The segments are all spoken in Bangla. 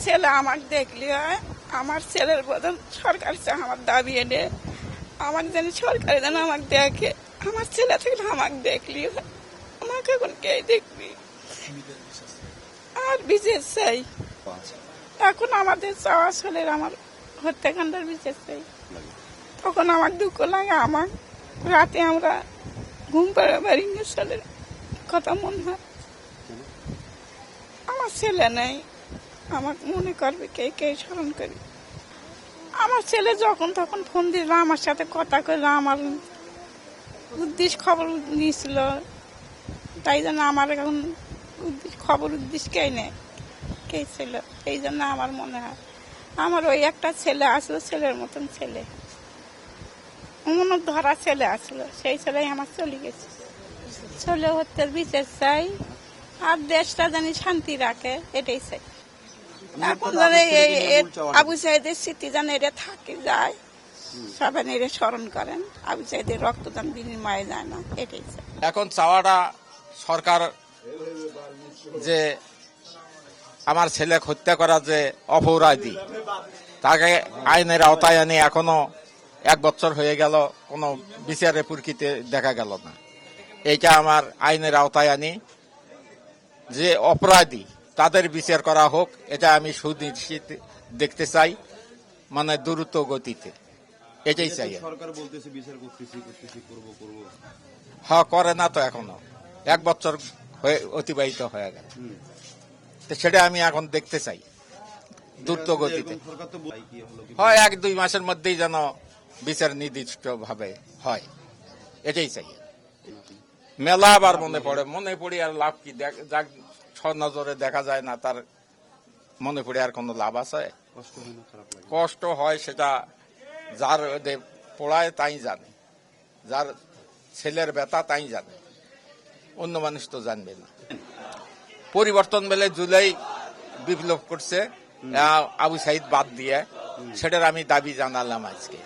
ছেলে আমাকে দেখলি হয়, আমার ছেলের বদল সরকার চায় আমার দাবি এনে আমাকে যেন সরকার যেন আমাকে দেখে। আমার ছেলে থেকে আমাকে দেখলি হয়, আমাকে এখন কে দেখবি? আর বিচার চাই। এখন আমাদের চাওয়া ছেলের আমার হত্যাকাণ্ডের বিচার চাই। তখন আমার দুঃখ লাগে, আমার রাতে আমরা ঘুম পাড়া বাড়ি ছেলের কথা মনে হয়। আমার ছেলে নেই, আমার মনে করবে কে কে স্মরণ করি। আমার ছেলে যখন তখন ফোন দিল, আমার সাথে কথা কইল, আমার উদ্দেশ্য খবর নিয়েছিল, তাই জন্য আমার এখন খবর উদ্দেশ্য কে নেই কে ছিল, এই জন্য আমার মনে হয় আমার ওই একটা ছেলে আসলো, ছেলের মতন ছেলে, অমন ধরা ছেলে আসলো, সেই ছেলেই আমার চলে গেছে। ছেলে হত্যার বিচার চাই, আর দেশটা জানি শান্তি রাখে, এটাই চাই। এখন ধরে আবু সাইদের স্মৃতি যেন এটা থাকে যায়, সবাই এটা স্মরণ করেন, আবু সাইদের রক্তদান বিনিময়ে যায় না, এটাই চাই। এখন চাওয়াটা সরকার যে আমার ছেলে হত্যা করা যে অপরাধী, তাকে আইনের আওতায় আনি এখনো 1 বছর হয়ে গেল, কোনো বিচারে প্রকৃতি দেখা গেল না। এইটা আমার আইনের আওতায় আনি, যে অপরাধী তাদের বিচার করা হোক, এটা আমি সুনিশ্চিত দেখতে চাই, মানে দ্রুত গতিতে, এটাই চাই। সরকার বলতেছে বিচার করতেছি করব। হ্যাঁ, করে না তো এখনো, 1 বছর হয়ে অতিবাহিত হয়ে গেল, সেটা আমি এখন দেখতে চাই দ্রুত গতিতে। হয় 1-2 মাসের মধ্যেই যেন বিচার নির্দিষ্ট ভাবে হয়, এটাই চাই। মেলা আবার মনে পড়ে আর লাভ কি? নজরে দেখা যায় না, তার মনে পড়ে আর কোনো লাভ আছে? কষ্ট হয়, সেটা যার পড়ায় তাই জানে, যার ছেলের ব্যথা তাই জানে, অন্য মানুষ তো জানবে না। পরিবর্তন বেলে জুলাই বিপ্লব করছে আবু সাইদ বাদ দিয়ে, সেটার আমি দাবি জানালাম আজকে।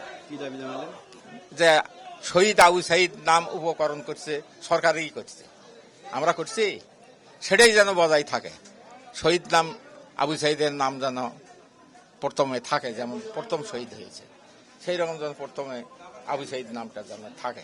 যে শহীদ আবু সাইদ নাম উপকরণ করছে, সরকারই করছে, আমরা করছি, সেটাই যেন বজায় থাকে। শহীদ নাম আবু সাইদের নাম যেন প্রথমে থাকে, যেমন প্রথম শহীদ হয়েছে সেই রকম যেন প্রথমে আবু সাইদ নামটা যেন থাকে।